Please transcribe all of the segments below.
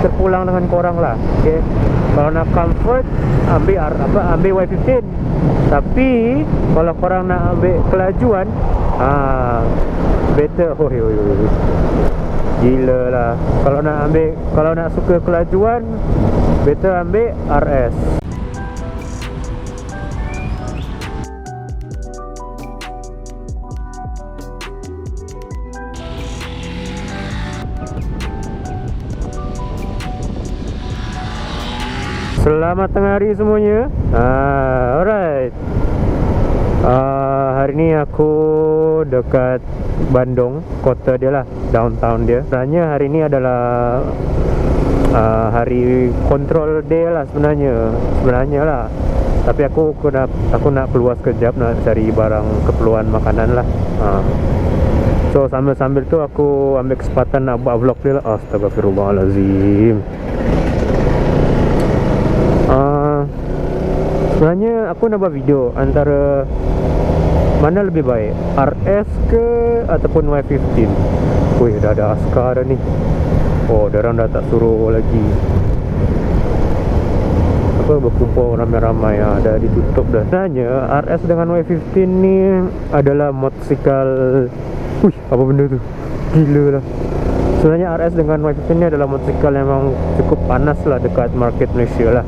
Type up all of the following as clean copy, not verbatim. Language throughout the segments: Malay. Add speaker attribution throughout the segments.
Speaker 1: terpulang dengan korang lah. Okay, kalau nak comfort ambil Y15. Tapi kalau korang nak ambil kelajuan, better gila lah. Kalau nak suka kelajuan, better ambil RS. Selamat tengah hari semuanya. Alright. Hari ni aku dekat Bandung, kota dia lah, downtown dia. Sebenarnya hari ni adalah hari control day lah sebenarnya lah. Tapi aku nak keluar sekejap, nak cari barang keperluan makanan lah. So sambil tu aku ambil kesempatan nak buat vlog dia lah. Astagfirullahalazim. Sebenarnya aku nak buat video antara mana lebih baik, RS ke ataupun Y15. Wih, dah ada askar dah ni. Oh, diorang dah tak suruh lagi berkumpul ramai-ramai. Dah ditutup dah. Sebenarnya RS dengan Y15 ni adalah motosikal. Wih, apa benda tu? Gila lah. Sebenarnya RS dengan Y15 ni adalah motosikal yang memang cukup panas lah dekat market Malaysia lah,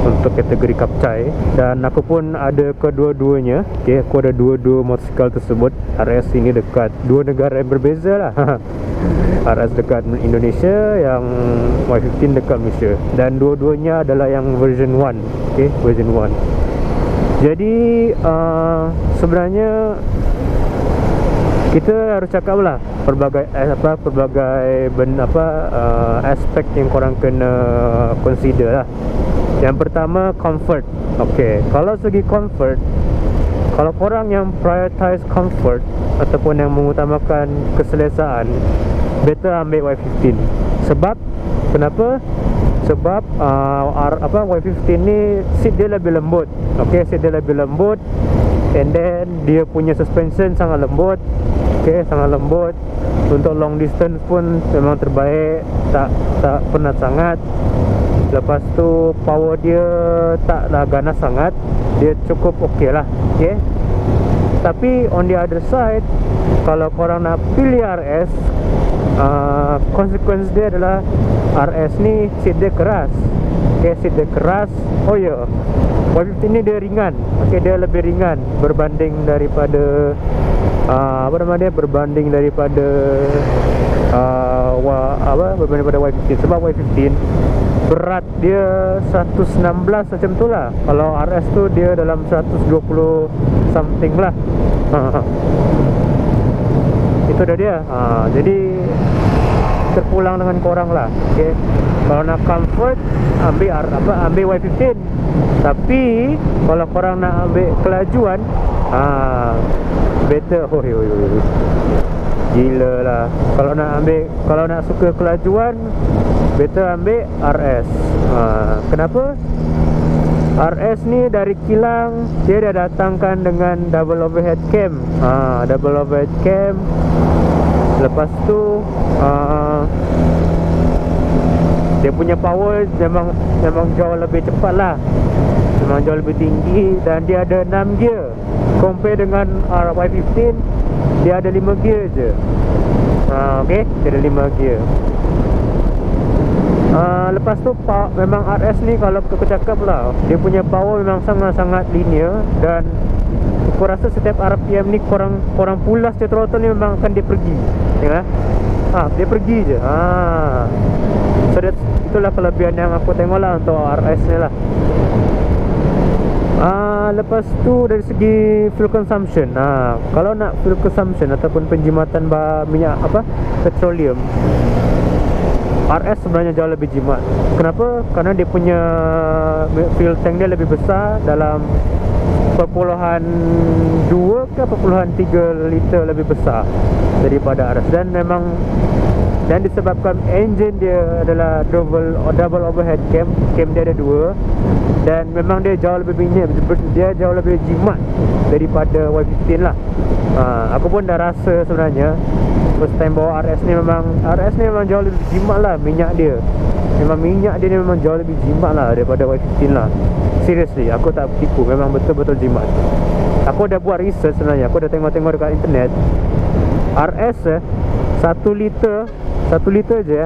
Speaker 1: untuk kategori Kapcai. Dan aku pun ada kedua-duanya. Okay, aku ada dua motosikal tersebut. RS ini dekat dua negara yang berbeza lah. RS dekat Indonesia, yang Y15 dekat Malaysia. Dan dua-duanya adalah yang version 1. Okay, version 1. Jadi sebenarnya kita harus cakap lah pelbagai aspek yang korang kena consider lah. Yang pertama, comfort. Okay, kalau segi comfort, kalau korang yang prioritize comfort ataupun yang mengutamakan keselesaan, better ambil Y15. Sebab kenapa? Sebab Y15 ni seat dia lebih lembut. Okay, seat dia lebih lembut. And then dia punya suspension sangat lembut. Okay, sangat lembut. Untuk long distance pun memang terbaik, tak penat sangat. Lepas tu power dia taklah ganas sangat, dia cukup okey lah. Okay. Tapi on the other side, kalau korang nak pilih RS, consequence dia adalah RS ni seat dia keras. Okay, seat dia keras. Oh ya, Y15 ni dia ringan. Okay, dia lebih ringan berbanding daripada berbanding daripada Y15. Sebab Y15 berat dia 116 macam tu lah. Kalau RS tu dia dalam 120 something lah. Itu dah dia. Jadi terpulang dengan korang lah. Okay, kalau nak comfort, ambil Y15. Tapi kalau korang nak ambil kelajuan, better gila lah. Kalau nak suka kelajuan, better ambil RS. Kenapa? RS ni dari kilang dia dah datangkan dengan double overhead cam. Double overhead cam. Lepas tu dia punya power memang jauh lebih cepat lah, memang jauh lebih tinggi. Dan dia ada 6 gear. Compare dengan Y15, dia ada 5 gear je. Okay, dia ada 5 gear. Lepas tu memang RS ni, kalau aku cakap lah, dia punya power memang sangat-sangat linear. Dan aku rasa setiap RPM ni korang pulas je throttle ni, memang akan dia pergi. Ya? Dia pergi je. So itulah kelebihan yang aku tengok lah untuk RS ni lah. Lepas tu dari segi fuel consumption, kalau nak fuel consumption ataupun penjimatan minyak petroleum, RS sebenarnya jauh lebih jimat. Kenapa? Kerana dia punya fuel tank dia lebih besar, dalam 0.2 ke 0.3 liter lebih besar daripada RS. Dan disebabkan engine dia adalah double overhead cam dia ada 2. Dan memang dia jauh lebih jimat daripada Y15 lah. Aku pun dah rasa sebenarnya first time bawa RS ni memang jauh lebih jimat lah minyak dia. Memang minyak dia ni memang jauh lebih jimat lah daripada Y15 lah. Seriously, aku tak tipu, memang betul-betul jimat. Aku dah buat research sebenarnya, aku dah tengok-tengok dekat internet. RS 1 liter je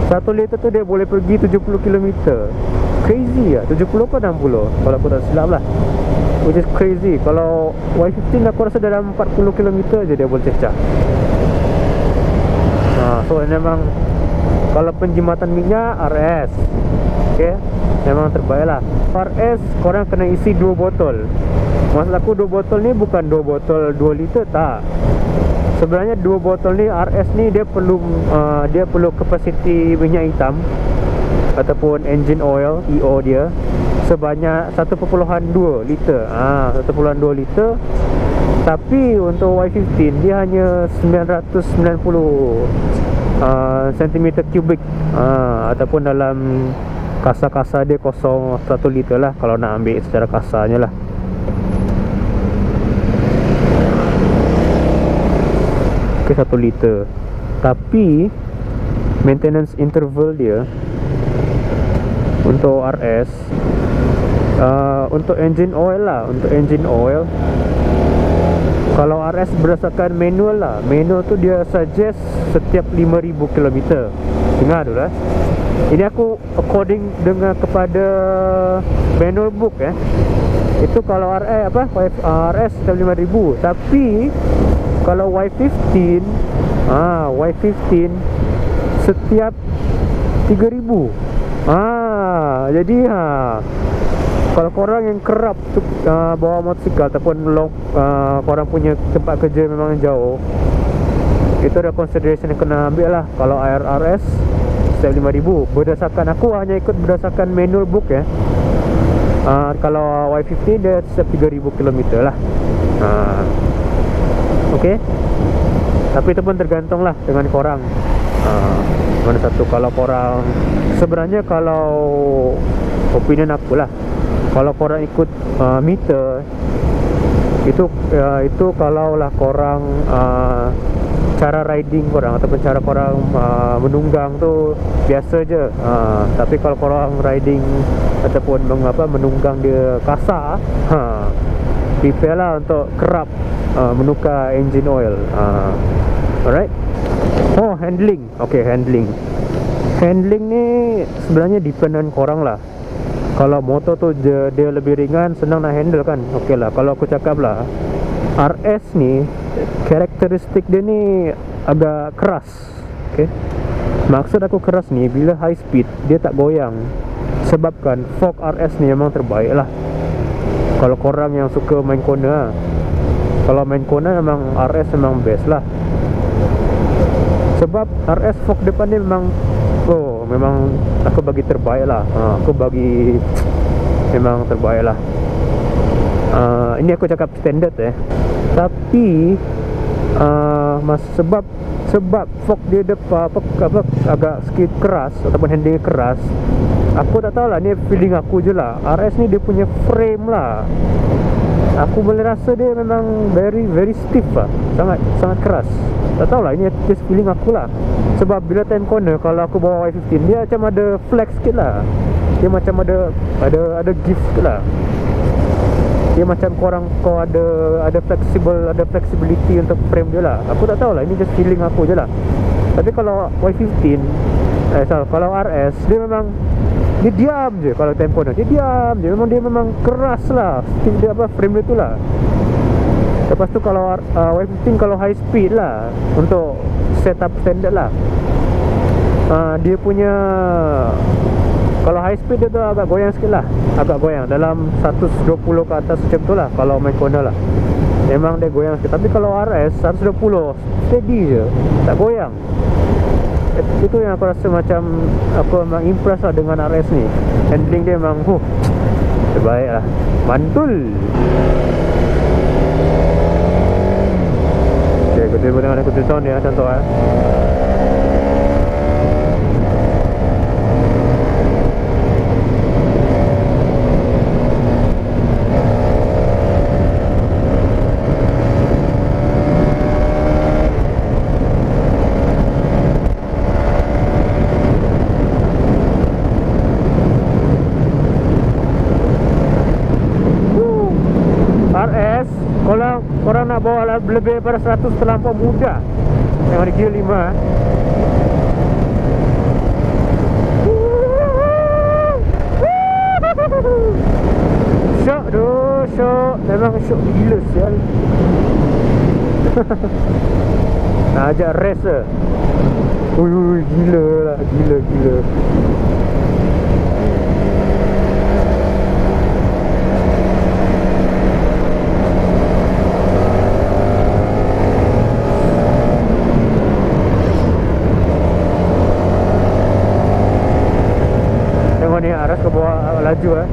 Speaker 1: 1 liter tu dia boleh pergi 70 km. Crazy lah, 70 ke 60 kalau aku tak silap lah, which is crazy. Kalau Y15 aku rasa dalam 40 km je dia boleh cecah. So memang kalau penjimatan minyak RS, okay, memang terbaik lah. RS korang kena isi 2 botol. Maksud aku 2 botol ni bukan 2 botol 2 liter, tak. Sebenarnya 2 botol ni RS ni dia perlu kapasiti minyak hitam ataupun engine oil EO dia sebanyak 1.2 liter. 1.2 liter. Tapi untuk Y15 dia hanya 990 cm kubik, ataupun dalam kasar-kasar dia 0.1 liter lah kalau nak ambil secara kasarnya lah. Okay, 1 liter. Tapi maintenance interval dia untuk RS, untuk engine oil lah, untuk engine oil, kalau RS berdasarkan manual lah, manual tu dia suggest setiap 5000 km. Dengar dulu lah. Ini aku according dengan kepada manual book Itu kalau RS setiap 5000. Tapi kalau Y15 setiap 3000. Jadi kalau korang yang kerap bawa motosikal ataupun korang punya tempat kerja memang jauh, itu ada consideration yang kena ambil lah. Kalau RS setiap 5000, berdasarkan aku hanya ikut berdasarkan manual book kalau Y15 dia setiap 3000 km lah. Okay. Tapi itu pun tergantung lah dengan korang. Mana satu, kalau korang, sebenarnya kalau opinion aku lah, kalau korang ikut meter itu kalau lah korang cara riding korang ataupun cara korang menunggang tu biasa je. Tapi kalau korang riding ataupun menunggang dia kasar, prepare lah untuk kerap menukar engine oil. Alright. Handling. Okay, handling ni sebenarnya dependent korang lah. Kalau motor tu dia lebih ringan, senang nak handle kan, okay lah. Kalau aku cakap lah, RS ni karakteristik dia ni agak keras. Okay, maksud aku keras ni, bila high speed dia tak goyang. Sebabkan fork RS ni memang terbaik lah kalau korang yang suka main corner. Kalau main corner memang RS memang best lah. Sebab RS fork depan ni memang aku bagi terbaik lah. Aku bagi memang terbaik lah. Ini aku cakap standard Tapi sebab fork dia depan agak sikit keras ataupun handling keras. Aku tak tahulah, ni feeling aku je lah. RS ni dia punya frame lah, aku boleh rasa dia memang very very stiff lah. Sangat keras. Tak tahulah, ini just feeling aku lah. Sebab bila time corner, kalau aku bawa Y15, dia macam ada flex sikit lah. Dia macam ada give sikit lah. Dia macam kau ada flexibility untuk frame dia lah. Aku tak tahulah, ini just feeling aku je lah. Tapi kalau Y15 kalau RS, dia memang dia diam je. Kalau time corner dia diam je. Dia memang keras lah dia frame dia tu lah. Lepas tu kalau Y15 kalau high speed lah, untuk setup standard lah, dia punya, kalau high speed dia tu agak goyang sikit lah. Agak goyang dalam 120 ke atas macam tu lah. Kalau main corner lah memang dia goyang sikit. Tapi kalau RS 120 steady je, tak goyang. Itu yang aku rasa macam aku memang impress lah dengan RS ni. Handling dia memang terbaik lah. Mantul. Okay, aku cuba tengok aku tutorial ni contoh bawa lebih daripada 100 terlampau mudah. Yang ada gear 5. Syok tu, syok. Memang syok gila sial. Nak ajak race ke? Ui, gila lah, gila. Tengok ni, Aras ke bawah laju .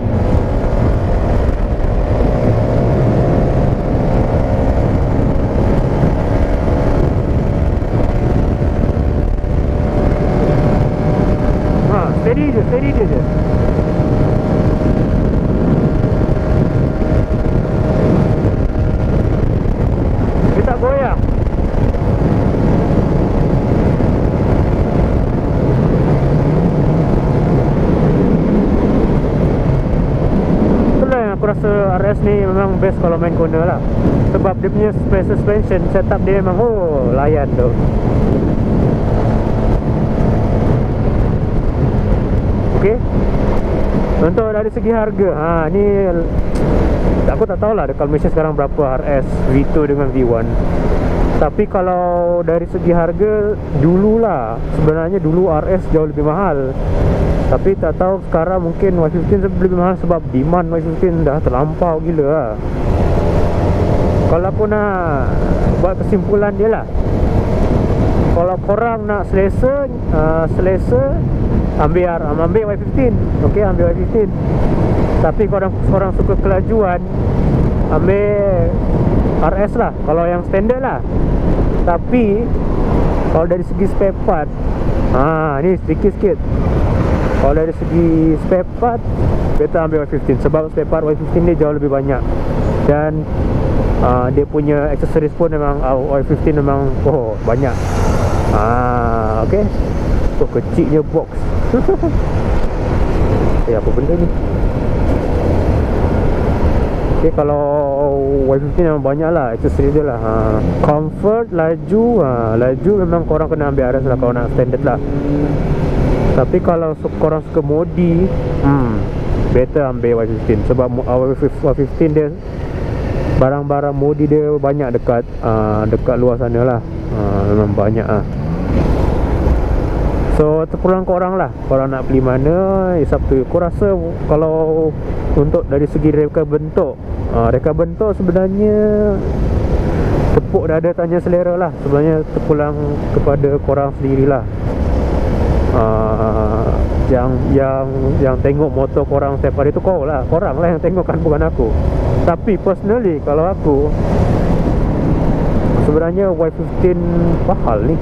Speaker 1: Steady je. Dia tak goyang. Itulah yang aku rasa RS ni memang best kalau main corner lah. Sebab dia punya suspension setup dia memang layan tu. Okay. Untuk dari segi harga, ni aku tak tahulah dekat Malaysia sekarang berapa RS V2 dengan V1. Tapi kalau dari segi harga, dululah sebenarnya dulu RS jauh lebih mahal. Tapi tak tahu sekarang mungkin Y15 lebih mahal sebab demand Y15 dah terlampau gila lah. Kalau aku nak buat kesimpulan dia lah, kalau korang nak selesa ambil Y15. Okay, ambil Y15. Tapi korang suka kelajuan, ambil RS lah, kalau yang standard lah. Tapi kalau dari segi spare part, ni sedikit. Kalau dari segi spare part, better ambil Y15. Sebab spare part Y15 ni jauh lebih banyak. Dan dia punya aksesoris pun memang Y15 memang banyak. Okay. Kecilnya box. Apa benda ni? Okay, kalau Y15 memang banyak lah aksesori dia lah. Comfort, laju memang korang kena ambil RS lah kalau nak standard lah. Tapi kalau korang suka modi, better ambil Y15. Sebab Y15 dia barang-barang modi dia banyak dekat luar sana lah. Memang banyak lah. So terpulang korang lah, korang nak beli mana, it's up to you. Aku rasa kalau untuk dari segi reka bentuk, sebenarnya tepuk dada tanya selera lah. Sebenarnya terpulang kepada korang sendirilah. Yang tengok motor korang setiap hari tu korang lah yang tengok kan, bukan aku. Tapi personally kalau aku, sebenarnya Y15 mahal ni.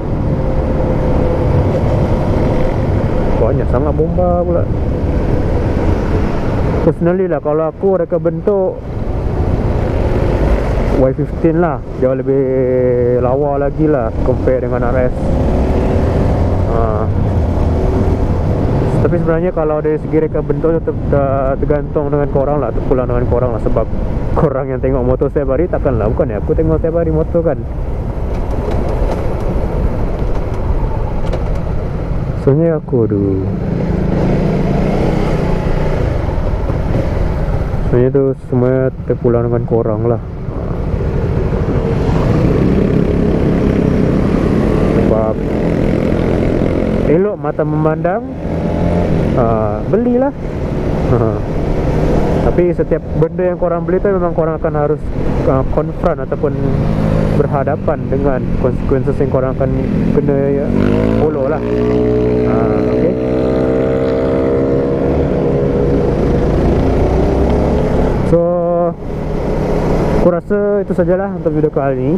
Speaker 1: Banyak sangat bomba pula. Personally lah, kalau aku reka bentuk Y15 lah, jauh lebih lawa lagi lah compare dengan RS. Tapi sebenarnya kalau dari segi reka bentuk tergantung dengan korang lah, terpulang dengan korang lah. Sebab korang yang tengok motor setiap hari, takkanlah, bukan ya, aku tengok setiap hari motor kan. Sebenarnya aku sebenarnya tu semua terpulang dengan korang lah. Sebab elok mata memandang, belilah. Tapi setiap benda yang korang beli tu memang korang akan harus confront ataupun berhadapan dengan konsekuensi yang korang akan kena follow lah. Okay. So aku rasa itu sajalah untuk video kali ini.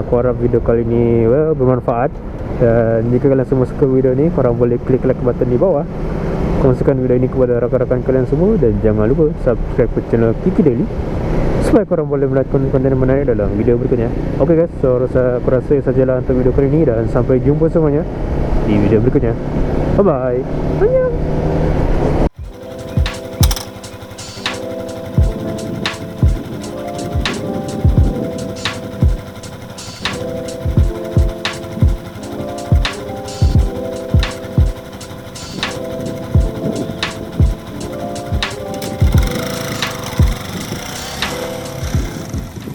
Speaker 1: Aku harap video kali ini bermanfaat. Dan jika kalian semua suka video ni, korang boleh klik like button di bawah, kongsikan video ini kepada rakan-rakan kalian semua. Dan jangan lupa subscribe ke channel Kiki Daily supaya korang boleh melihat konten yang menarik dalam video berikutnya. Ok guys, so aku rasa itu sajalah untuk video kali ini. Dan sampai jumpa semuanya di video berikutnya. Bye bye. Annyeong.